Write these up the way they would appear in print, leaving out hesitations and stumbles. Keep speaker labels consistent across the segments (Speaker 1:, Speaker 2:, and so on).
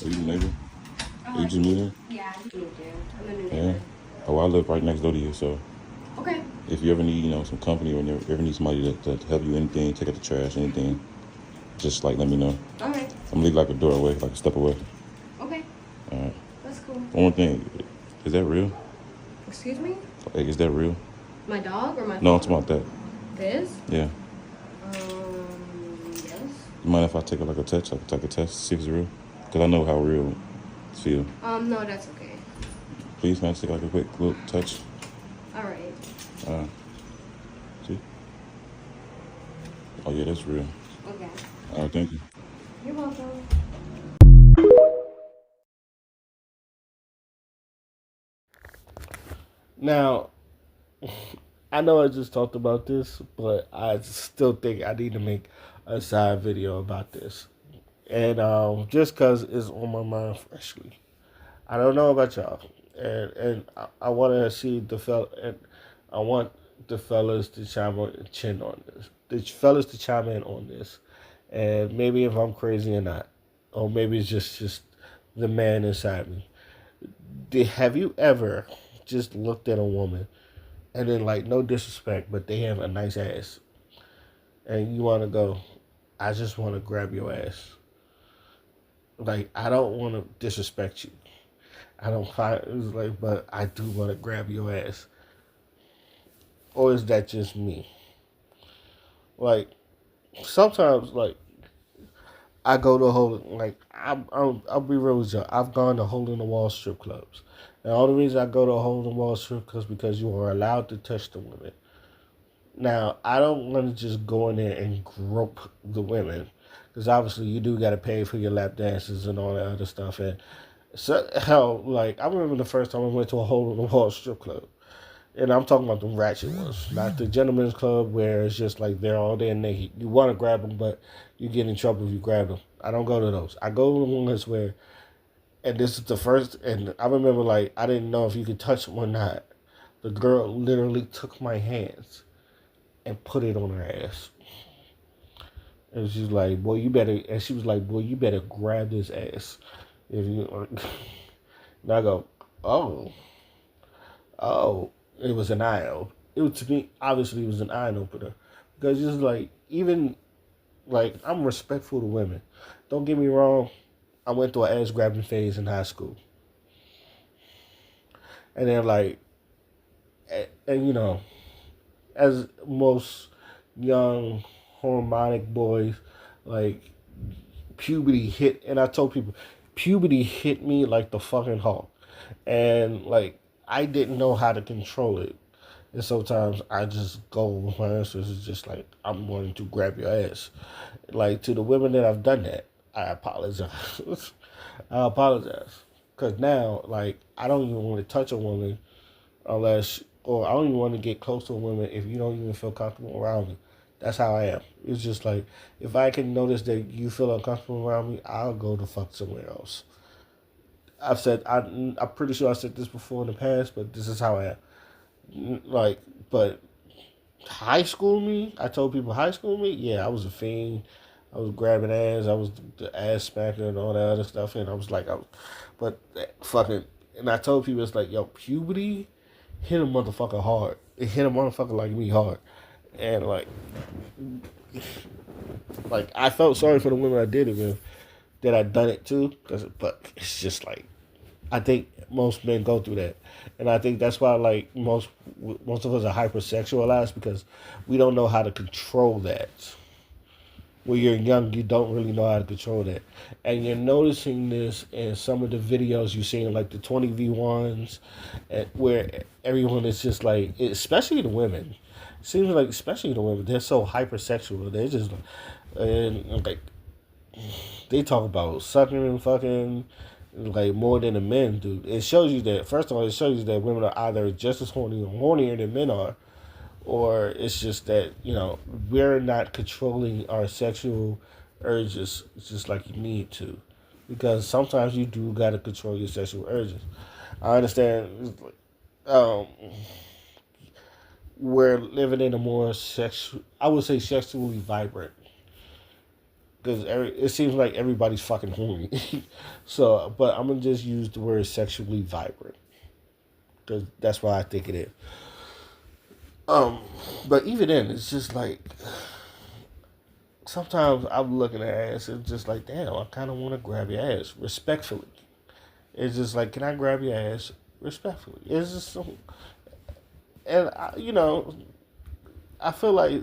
Speaker 1: Are you the neighbor? Are you just moved here?
Speaker 2: Yeah, I just moved here. I'm a new
Speaker 1: Yeah.
Speaker 2: neighbor.
Speaker 1: Oh, I live right next door to you, so
Speaker 2: Okay.
Speaker 1: if you ever need, some company or ever need somebody to help you anything, take out the trash, anything, just like let me know.
Speaker 2: All right.
Speaker 1: I'm gonna leave like a door away, like a step away.
Speaker 2: Okay.
Speaker 1: All right.
Speaker 2: That's cool.
Speaker 1: One more thing, is that real?
Speaker 2: Excuse me?
Speaker 1: Like, is that real?
Speaker 2: My dog or my
Speaker 1: No, I'm
Speaker 2: phone?
Speaker 1: talking about that.
Speaker 2: This?
Speaker 1: Yeah.
Speaker 2: Yes.
Speaker 1: You mind if I take like a test, take a test, see if it's real? Cause I know how real it feel.
Speaker 2: No, that's okay.
Speaker 1: Please, man, take like a quick little touch.
Speaker 2: All right.
Speaker 1: See? Oh yeah, that's real.
Speaker 2: Okay.
Speaker 1: All right, thank you.
Speaker 2: You're welcome.
Speaker 3: Now, I know I just talked about this, but I still think I need to make a side video about this. And just because it's on my mind freshly. I don't know about y'all. And I want to see and I want the fellas to chin on this. The fellas to chime in on this. And maybe if I'm crazy or not. Or maybe it's just the man inside me. Have you ever just looked at a woman and then, like, no disrespect, but they have a nice ass, and you want to go, I just want to grab your ass. Like, I don't want to disrespect you. I don't find it's like, but I do want to grab your ass. Or is that just me? Like, sometimes, like, I go to I'll be real with you. I've gone to hole in the wall strip clubs. And all the reason I go to hole in the wall strip clubs because you are allowed to touch the women. Now, I don't want to just go in there and grope the women, because obviously you do got to pay for your lap dances and all that other stuff. And so, hell, like, I remember the first time I went to a hole in the wall strip club, and I'm talking about the ratchet ones, not the gentleman's club where it's just like they're all there naked. You want to grab them, but you get in trouble if you grab them. I don't go to those. I go to the ones where, and this is the first, and I remember, like, I didn't know if you could touch them or not. The girl literally took my hands and put it on her ass. And she's like, boy, you better, and she was like, boy, you better grab this ass. If you, and I go, oh, oh, it was an eye opener. It was, to me, obviously, it was an eye opener. Because just like, even, like, I'm respectful to women. Don't get me wrong, I went through an ass grabbing phase in high school. And then, like, and as most young hormonic boys, like, puberty hit, and I told people, puberty hit me like the fucking Hulk, and like I didn't know how to control it, and sometimes I just go. My answer is just like, I'm going to grab your ass. Like, to the women that I've done that, I apologize. I apologize, because now, like, I don't even want to touch a woman unless, or I don't even want to get close to a woman if you don't even feel comfortable around me. That's how I am. It's just like, if I can notice that you feel uncomfortable around me, I'll go to fuck somewhere else. I'm pretty sure I said this before in the past, but this is how I am. Like, but high school me, I told people high school me, yeah, I was a fiend. I was grabbing ass. I was the ass smacker and all that other stuff. And I was like, but fucking, and I told people, it's like, yo, puberty hit a motherfucker hard. It hit a motherfucker like me hard. And like I felt sorry for the women I did it with, that I done it too. But it's just like, I think most men go through that, and I think that's why, like, most of us are hypersexualized, because we don't know how to control that. When you're young, you don't really know how to control that, and you're noticing this in some of the videos you're seeing, like the 20v1s, where everyone is just like, especially the women. Seems like, especially the women, they're so hypersexual. They're just, and like, they talk about sucking and fucking like more than the men do. It shows you that, first of all, it shows you that women are either just as horny or hornier than men are, or it's just that, we're not controlling our sexual urges just like you need to, because sometimes you do got to control your sexual urges. I understand. Um, we're living in a more I would say, sexually vibrant because it seems like everybody's fucking horny. So, but I'm gonna just use the word sexually vibrant because that's what I think it is. Um, but even then, it's just like sometimes I'm looking at ass and just like, damn, I kind of want to grab your ass respectfully. It's just like, can I grab your ass respectfully? It's just so, and I feel like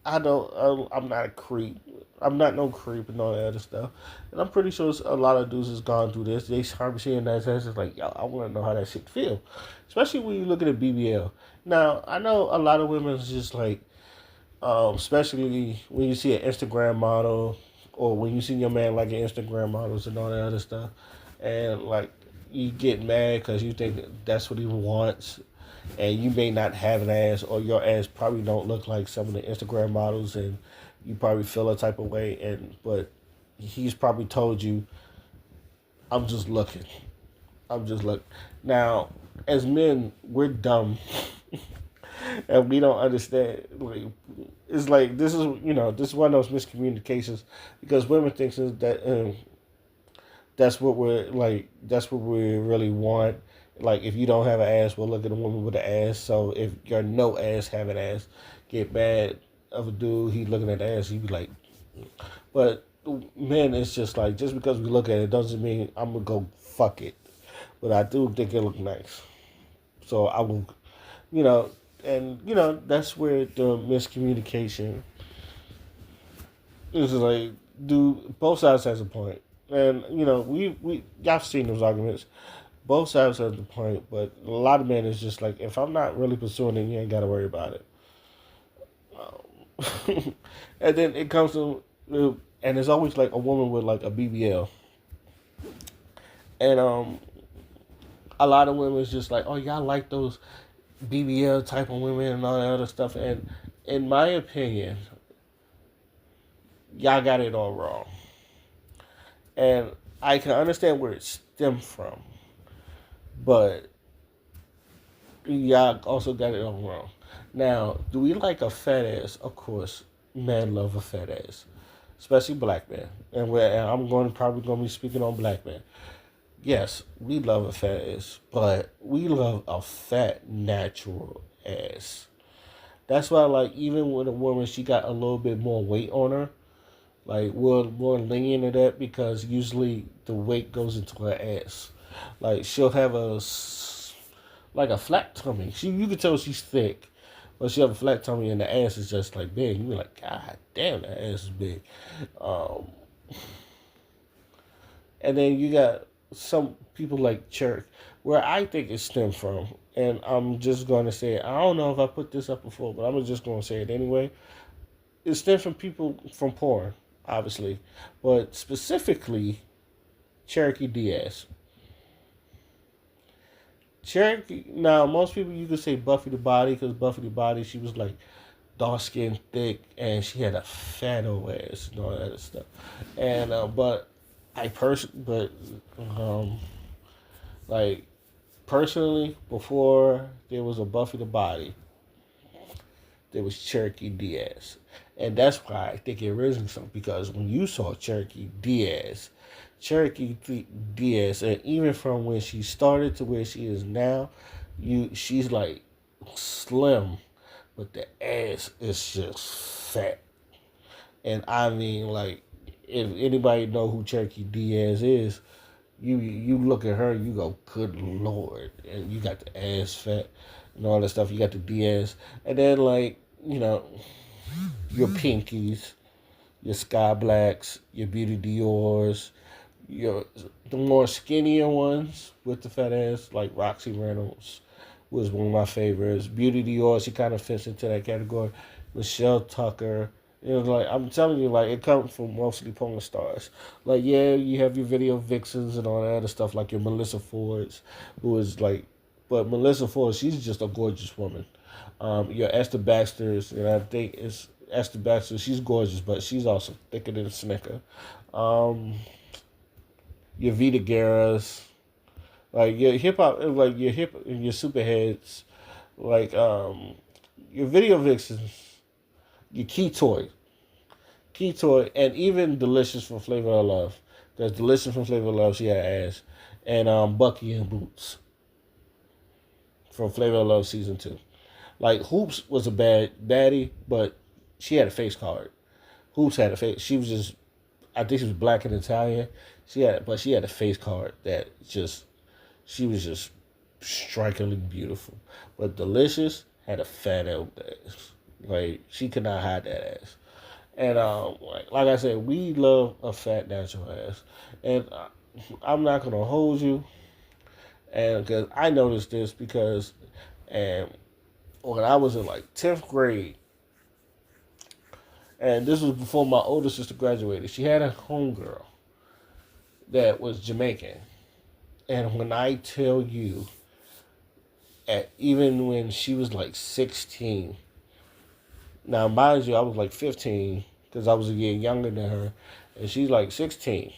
Speaker 3: I'm not a creep. I'm not no creep and all that other stuff. And I'm pretty sure a lot of dudes has gone through this. They start seeing that ass. It's like, yo, I want to know how that shit feel. Especially when you look at a BBL. Now, I know a lot of women is just like, especially when you see an Instagram model or when you see your man like an Instagram models and all that other stuff. And like, you get mad because you think that's what he wants and you may not have an ass or your ass probably don't look like some of the Instagram models and you probably feel a type of way but he's probably told you, I'm just looking. I'm just looking. Now, as men, we're dumb and we don't understand. Like, it's like this is one of those miscommunications because women think that that's what we're like. That's what we really want. Like, if you don't have an ass, we'll look at a woman with an ass. So if you're no ass having ass, get mad of a dude, he looking at the ass, he be like, but men, it's just like, just because we look at it doesn't mean I'm gonna go fuck it. But I do think it look nice. So I will, you know, and that's where the miscommunication is like, do both sides has a point. And we y'all seen those arguments. Both sides have the point, but a lot of men is just like, if I'm not really pursuing it, you ain't got to worry about it. And then it comes to, and it's always like a woman with like a BBL, and a lot of women is just like, oh, y'all like those BBL type of women and all that other stuff. And in my opinion, y'all got it all wrong. And I can understand where it stemmed from, but y'all also got it all wrong. Now, do we like a fat ass? Of course, men love a fat ass, especially black men. And I'm probably going to be speaking on black men. Yes, we love a fat ass, but we love a fat natural ass. That's why, like, even with a woman, she got a little bit more weight on her. Like, we're more lenient to that because usually the weight goes into her ass. Like, she'll have like a flat tummy. You can tell she's thick, but she have a flat tummy and the ass is just like big. You be like, God damn, that ass is big. Um, and then you got some people like Church, where I think it stems from. And I'm just going to say it. I don't know if I put this up before, but I'm just going to say it anyway. It stems from people from porn, obviously, but specifically Cherokee Diaz. Cherokee. Now, most people you could say Buffy the Body because Buffy the Body, she was like dark skinned, thick, and she had a fat old ass and all that other stuff. And but um, like personally, before there was a Buffy the Body, there was Cherokee Diaz. And that's why I think it originated from, because when you saw Cherokee Diaz, and even from when she started to where she is now, she's like slim, but the ass is just fat. And I mean, like, if anybody know who Cherokee Diaz is, you look at her, you go, good Lord. And you got the ass fat and all that stuff. You got the Diaz. And then, like, your Pinkies, your Sky Blacks, your Beauty Dior's, the more skinnier ones with the fat ass, like Roxy Reynolds was one of my favorites. Beauty Dior, she kind of fits into that category. Michelle Tucker. Like, I'm telling you, like, it comes from mostly porn stars. Like, yeah, you have your video vixens and all that other stuff, like your Melissa Fords, who is like, but Melissa Ford, she's just a gorgeous woman. Your Esther Baxter's, and I think it's Esther Baxter, she's gorgeous, but she's also thicker than a Snicker. Your Vita Guerras, like your hip hop, like your superheads, like your video vixens, your Key Toy. Key to it, and even Delicious from Flavor of Love. There's Delicious from Flavor of Love. She had ass, and Bucky and Boots from Flavor of Love season 2. Like Hoops was a bad baddie, but she had a face card. Hoops had a face. She was just, I think she was black and Italian. But she had a face card that just, she was just strikingly beautiful. But Delicious had a fat old ass. Like she could not hide that ass. And like I said, we love a fat natural ass. And I'm not gonna hold you, and because I noticed this because, and when I was in like 10th grade, and this was before my older sister graduated, she had a homegirl that was Jamaican. And when I tell you, even when she was like 16, now mind you, I was like 15 because I was a year younger than her, and she's like 16.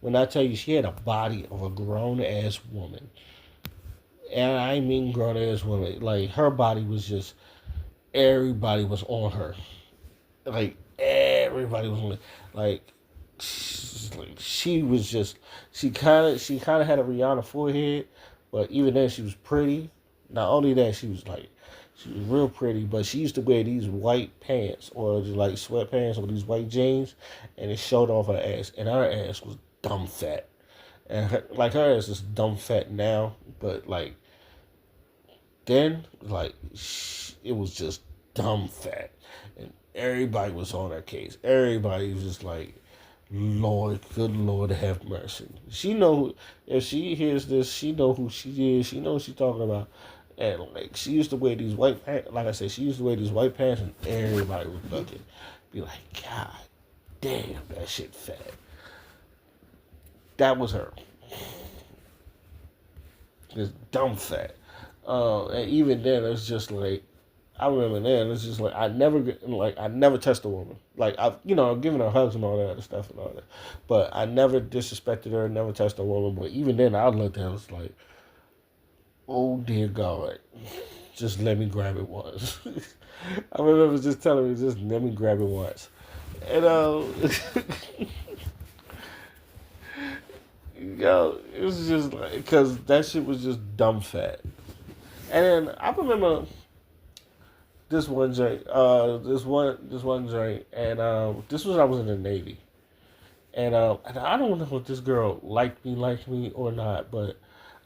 Speaker 3: When I tell you she had a body of a grown ass woman, and I mean grown ass woman, like her body was just, everybody was on her, like everybody was on her. Like she was just, she kind of had a Rihanna forehead, but even then she was pretty. Not only that, she was real pretty, but she used to wear these white pants or just like sweatpants or these white jeans, and it showed off her ass, and her ass was dumb fat, and her ass is dumb fat now, but like then it was just dumb fat, and everybody was on her case. Everybody was just like, Lord, good Lord, have mercy. She know, if she hears this, she know who she is. She knows what she's talking about. And like she used to wear these white pants. Like I said, she used to wear these white pants, and everybody was looking, be like, God damn, that shit fat. That was her. Just dumb fat. And even then, it's just like, I remember then, it's just like, I never touched a woman. Like, I've given her hugs and all that other stuff and all that. But I never disrespected her, never touched a woman. But even then, I looked at her, I was like, oh dear God, just let me grab it once. I remember just telling me, just let me grab it once. And, it was just like, because that shit was just dumb fat. And then I remember this one joint, this one joint, and this was when I was in the Navy, and I don't know if this girl liked me or not, but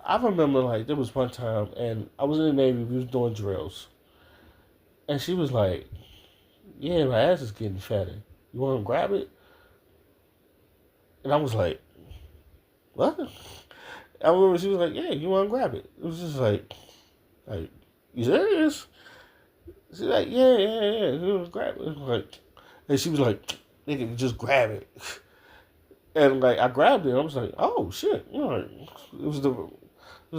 Speaker 3: I remember like there was one time, and I was in the Navy, we was doing drills, and she was like, "Yeah, my ass is getting fatter. You want to grab it?" And I was like, "What?" I remember she was like, "Yeah, you want to grab it?" It was just like, you serious? She's like, yeah. It was grab it. Like, and she was like, nigga, just grab it. And like, I grabbed it. I was like, oh shit. It was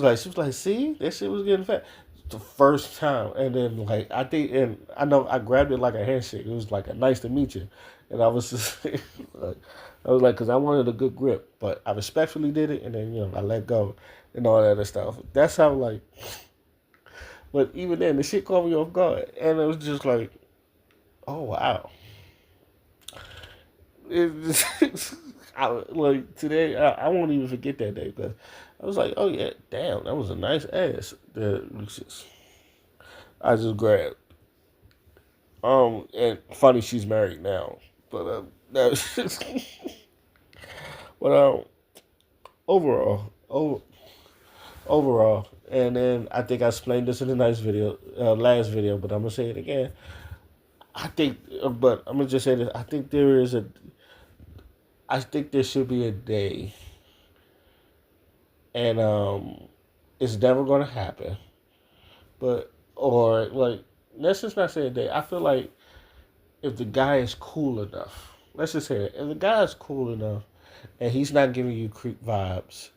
Speaker 3: like, she was like, see, that shit was getting fat. The first time, and then like I think, and I know I grabbed it like a handshake. It was like a nice to meet you, and I was just like, because I wanted a good grip, but I respectfully did it, and then I let go and all that other stuff. That's how like. But even then, the shit caught me off guard, and it was just like, oh wow. Like today, I won't even forget that day because I was like, oh yeah, damn, that was a nice ass that I just grabbed. And funny, she's married now, but but overall, overall, and then I think I explained this in the last video, but I'm gonna say it again. But I'm gonna just say this. I think there should be a day, and it's never gonna happen. Or like, let's just not say a day. I feel like if the guy is cool enough, let's just say it. If the guy is cool enough, and he's not giving you creep vibes,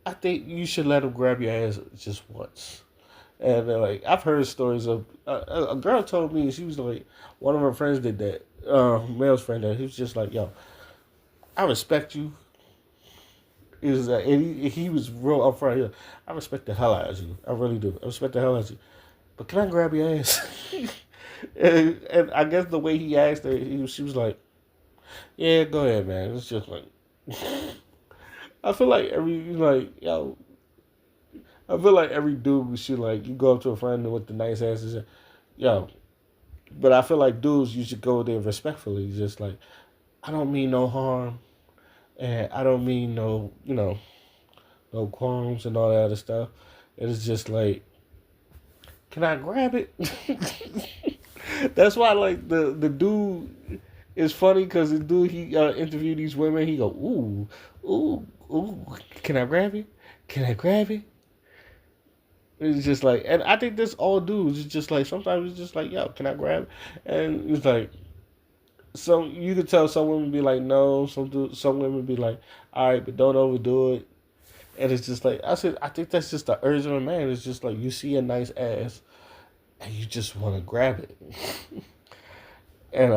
Speaker 3: I think you should let him grab your ass just once. And like I've heard stories of a girl told me she was like one of her friends did that, male's friend that he was just like, yo, I respect you. And he was real upfront here. I respect the hell out of you. I really do. I respect the hell out of you. But can I grab your ass? And I guess the way he asked her, she was like, "Yeah, go ahead, man." It's just like I feel like I feel like every dude should like you go up to a friend with the nice ass and say, "Yo," but I feel like dudes you should go there respectfully, just like I don't mean no harm, and I don't mean no qualms and all that other stuff. It's just like, can I grab it? That's why like the dude is funny because the dude he interviewed these women. He go ooh, can I grab it? Can I grab it? It's just like, and I think this all dudes. It's just like sometimes it's just like, yo, can I grab it? And it's like some you could tell some women be like no, some women be like all right, but don't overdo it. And it's just like I said, I think that's just the urge of a man. It's just like you see a nice ass and you just want to grab it. And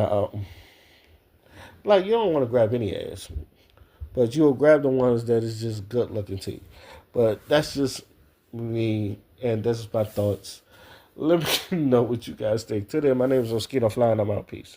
Speaker 3: like you don't want to grab any ass, but you'll grab the ones that is just good looking to you. But that's just me, and this is my thoughts. Let me know what you guys think. Today, my name is Mosquito Fly, and I'm out. Peace.